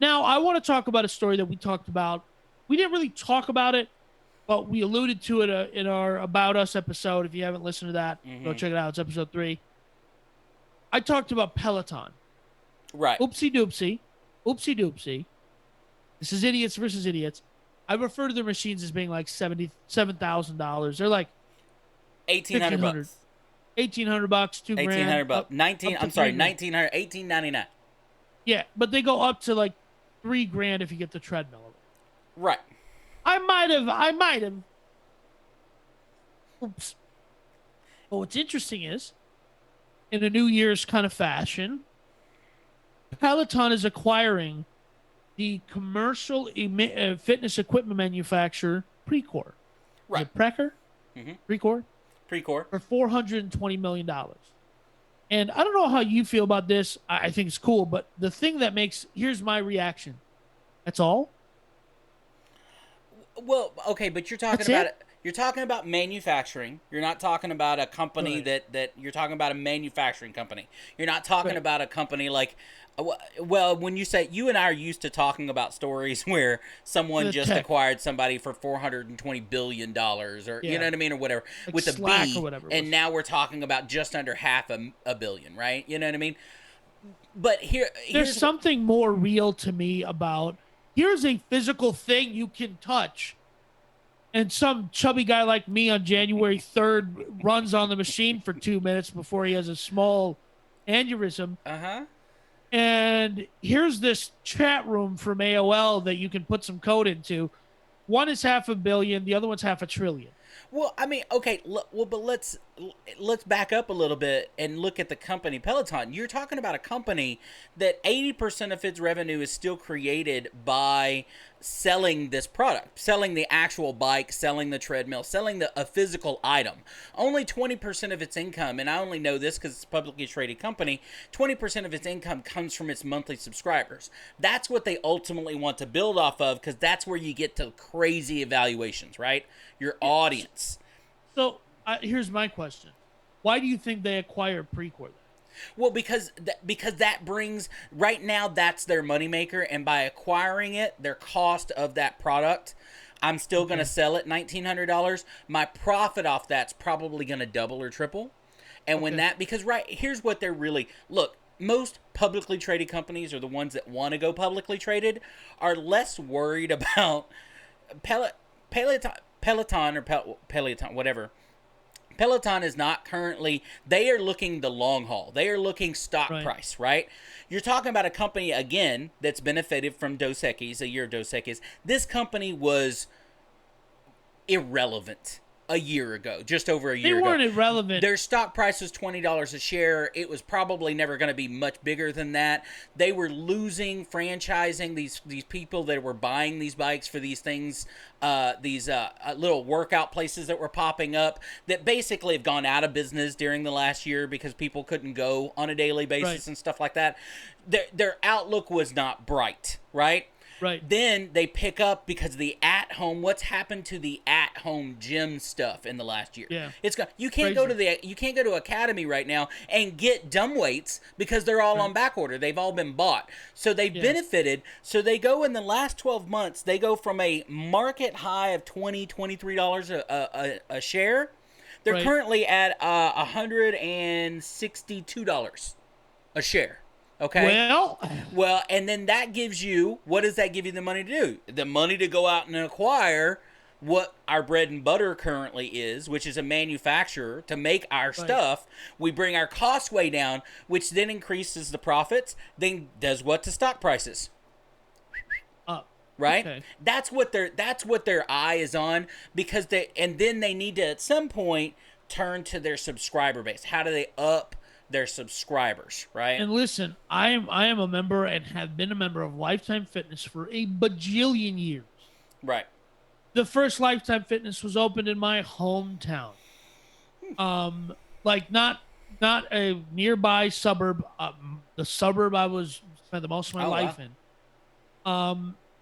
Now, I want to talk about a story that we talked about. We didn't really talk about it, but we alluded to it in our About Us episode. If you haven't listened to that, go Mm-hmm. check it out. It's episode 3. I talked about Peloton. Right. Oopsie doopsie. Oopsie doopsie. This is idiots versus idiots. I refer to their machines as being like $77,000. They're like 1,800 1,500, bucks. 1,800 bucks, 2 grand, 1,800 bucks. 19. up to I'm sorry. 3 grand. 1,900. 1,899. Yeah, but they go up to like 3 grand if you get the treadmill. Right. I might have. Oops. But what's interesting is, in a New Year's kind of fashion, Peloton is acquiring the commercial fitness equipment manufacturer Precor. Is Right. it Precor? Mm-hmm. Precor? Precor. For $420 million. And I don't know how you feel about this. I think it's cool, but the thing that makes here's my reaction. That's all. Well, okay, but you're talking That's about it. it. You're talking about manufacturing. You're not talking about a company Right. that you're talking about a manufacturing company. You're not talking Right. about a company like well, when you say you and I are used to talking about stories where someone The just tech. acquired somebody for $420 billion, or you know Yeah. what I mean, or whatever, Like with a Slack or B, whatever it and was. now we're talking about just under half a billion, right? You know what I mean? But There's here's something more real to me about here's a physical thing you can touch. And some chubby guy like me on January 3rd runs on the machine for 2 minutes before he has a small aneurysm. uh-huh. And here's this chat room from AOL that you can put some code into. One is half a billion, the other one's half a trillion. Well, I mean, okay, well, but let's back up a little bit and look at the company Peloton. You're talking about a company that 80% of its revenue is still created by selling this product, selling the actual bike, selling the treadmill, selling a physical item. Only 20% of its income, and I only know this because it's a publicly traded company, 20% of its income comes from its monthly subscribers. That's what they ultimately want to build off of, because that's where you get to crazy evaluations, right? Your Yeah. audience. So here's my question: why do you think they acquired Precor? Well, because that brings right now, that's their moneymaker, and by acquiring it, their cost of that product, I'm still going to Okay. sell it $1,900. My profit off that's probably going to double or triple. And when Okay. that, because right here's what they're really look. Most publicly traded companies, or the ones that want to go publicly traded, are less worried about Pel- Peloton, Peloton or Peloton, whatever. Peloton is not currently, they are looking the long haul. They are looking stock Right. price, right? You're talking about a company, again, that's benefited from Dos Equis, a year of Dos Equis. This company was irrelevant a year ago, just over a They year ago. weren't irrelevant. Their stock price was $20 a share. It was probably never going to be much bigger than that. They were losing franchising these people that were buying these bikes for these things, these little workout places that were popping up that basically have gone out of business during the last year because people couldn't go on a daily Right. basis and stuff like that. Their outlook was not bright, right? Right. Then they pick up because of the at home. What's happened to the at home gym stuff in the last year? Yeah. It's got you can't go Crazy. to the you can't go to Academy right now and get dumb weights because they're all on Right. back order. They've all been bought. So they Yeah. benefited. So they go in the last 12 months. They go from a market high of $23 a share. They're Right. currently at $162 a share. Okay. Well, Well, and then that gives you, what does that give you the money to do? The money to go out and acquire what our bread and butter currently is, which is a manufacturer to make our right. stuff. We bring our costs way down, which then increases the profits, then does what to stock prices? Up. Right? Okay. That's what their eye is on, because then they need to at some point turn to their subscriber base. How do they up their subscribers, right? And listen, I am a member and have been a member of Lifetime Fitness for a bajillion years. Right. The first Lifetime Fitness was opened in my hometown. Like not a nearby suburb, the suburb I was spent the most of my Oh wow. life in.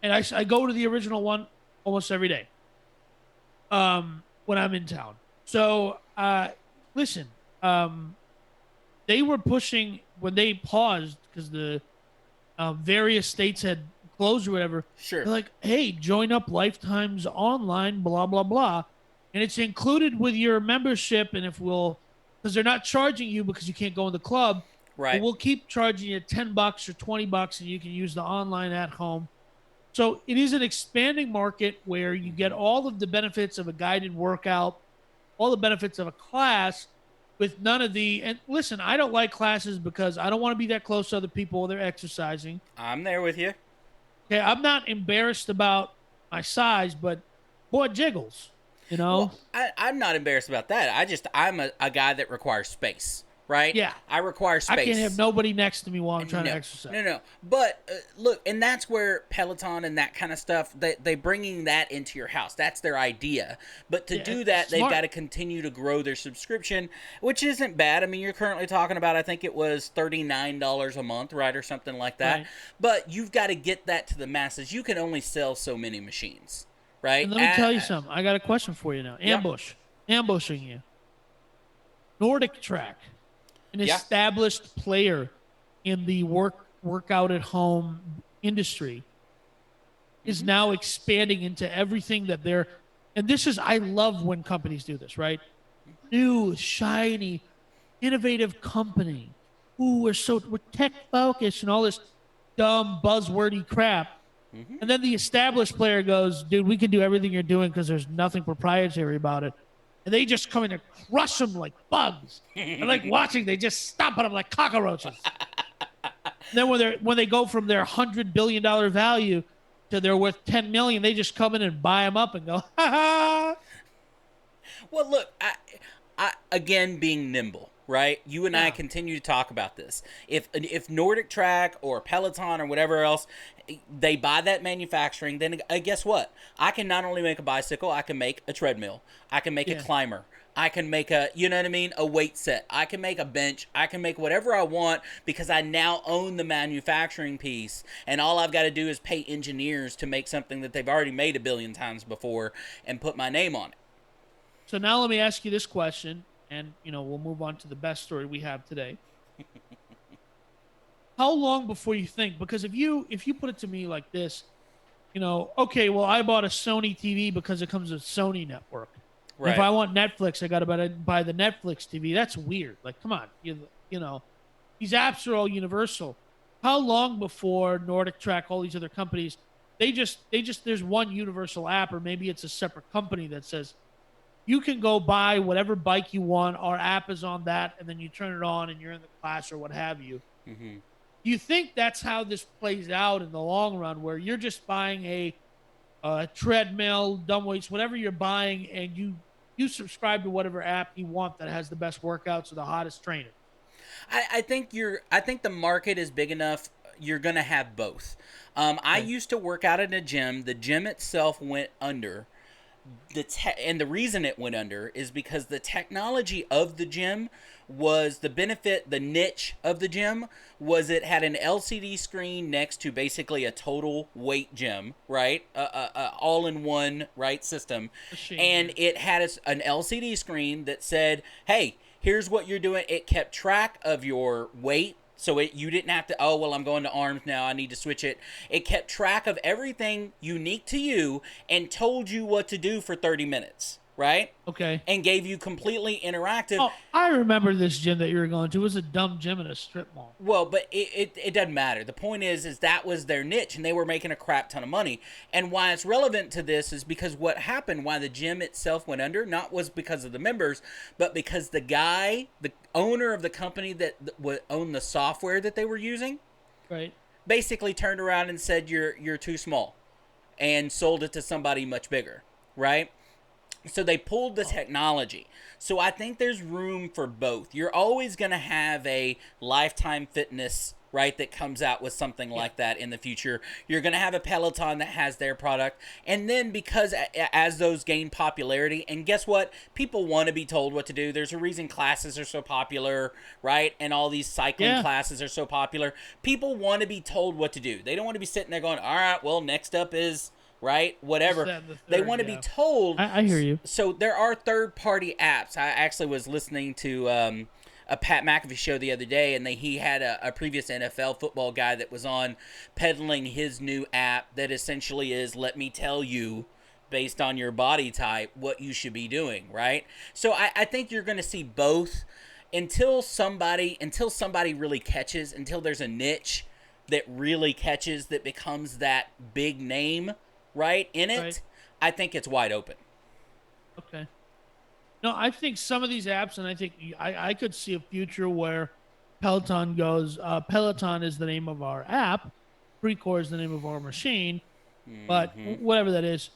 And I go to the original one almost every day. When I'm in town. So listen, they were pushing when they paused because the various states had clothes or whatever. Sure. They're like, hey, join up Lifetime's online, blah, blah, blah. And it's included with your membership. And if we'll, because they're not charging you because you can't go in the club, but Right. we'll keep charging you $10 or $20 and you can use the online at home. So it is an expanding market where you get all of the benefits of a guided workout, all the benefits of a class with none of the. And listen, I don't like classes because I don't want to be that close to other people while they're exercising. I'm there with you. Okay, I'm not embarrassed about my size, but boy, it jiggles, you know? Well, I'm not embarrassed about that. I'm a guy that requires space, right? Yeah. I require I can't have space. nobody next to me while I'm trying to No, exercise. no. But look, and that's where Peloton and that kind of stuff, they bringing that into your house. That's their idea. But to Yeah, do that, they've smart. got to continue to grow their subscription, which isn't bad. I mean, you're currently talking about, I think it was $39 a month, right, or something like that. Right. But you've got to get that to the masses. You can only sell so many machines, right? And let me tell you something. I got a question for you now. Yeah. Ambushing you. Nordic Track, an Yeah. established player in the workout at home industry, is now expanding into everything that they're. And this is, I love when companies do this, right? New, shiny, innovative company. Ooh, we're tech focused and all this dumb buzzwordy crap. And then the established player goes, dude, we can do everything you're doing because there's nothing proprietary about it. And they just come in and crush them like bugs. And like watching, they just stomp on them like cockroaches. And then when they go from their $100 billion value to they're worth 10 million, they just come in and buy them up and go, ha ha. Well, look, I again being nimble, right? You and I Yeah. continue to talk about this. If Nordic Track or Peloton or whatever else, they buy that manufacturing, then guess what? I can not only make a bicycle, I can make a treadmill, I can make a Yeah. climber. I can make you know what I mean, a weight set. I can make a bench. I can make whatever I want because I now own the manufacturing piece. And all I've got to do is pay engineers to make something that they've already made a billion times before and put my name on it. So now let me ask you this question, and we'll move on to the best story we have today. How long before you think? Because if you put it to me like this, okay, well, I bought a Sony TV because it comes with Sony Network. Right. If I want Netflix, I got to buy the Netflix TV. That's weird. Like, come on, these apps are all universal. How long before Nordic Track, all these other companies, they just there's one universal app, or maybe it's a separate company that says you can go buy whatever bike you want. Our app is on that, and then you turn it on, and you're in the class or what have you. Mm-hmm. Do you think that's how this plays out in the long run, where you're just buying a treadmill, dumb weights, whatever you're buying, and you subscribe to whatever app you want that has the best workouts or the hottest trainer? I think the market is big enough. You're gonna have both. I used to work out in a gym. The gym itself went under. And the reason it went under is because the technology of the gym was the niche of the gym was it had an LCD screen next to basically a total weight gym, right? All-in-one, right, system. Machine, And yeah. it had an LCD screen that said, hey, here's what you're doing. It kept track of your weight. So you didn't have to, oh, well, I'm going to arms now, I need to switch it. It kept track of everything unique to you and told you what to do for 30 minutes, right? Okay. And gave you completely interactive. Oh, I remember this gym that you were going to. It was a dumb gym in a strip mall. Well, but it doesn't matter. The point is that was their niche, and they were making a crap ton of money. And why it's relevant to this is because what happened, why the gym itself went under, not was because of the members, but because the owner of the company that owned the software that they were using, Right. basically turned around and said you're too small, and sold it to somebody much bigger, right? So they pulled the technology. So I think there's room for both. You're always going to have a Lifetime Fitness, right, that comes out with something like that in the future. You're going to have a Peloton that has their product. And then because as those gain popularity, and guess what? People want to be told what to do. There's a reason classes are so popular, right? And all these cycling classes are so popular. People want to be told what to do. They don't want to be sitting there going, all right, well, next up is... right? Whatever. They want to be told. I hear you. So there are third-party apps. I actually was listening to a Pat McAfee show the other day, and he had a previous NFL football guy that was on peddling his new app that essentially is, let me tell you, based on your body type, what you should be doing, right? So I think you're going to see both until somebody really catches, until there's a niche that really catches, that becomes that big name, right, in it. Right. I think it's wide open. Okay. No, I think some of these apps, and I think I could see a future where Peloton goes, Peloton is the name of our app, Precor is the name of our machine, but Mm-hmm. whatever that is,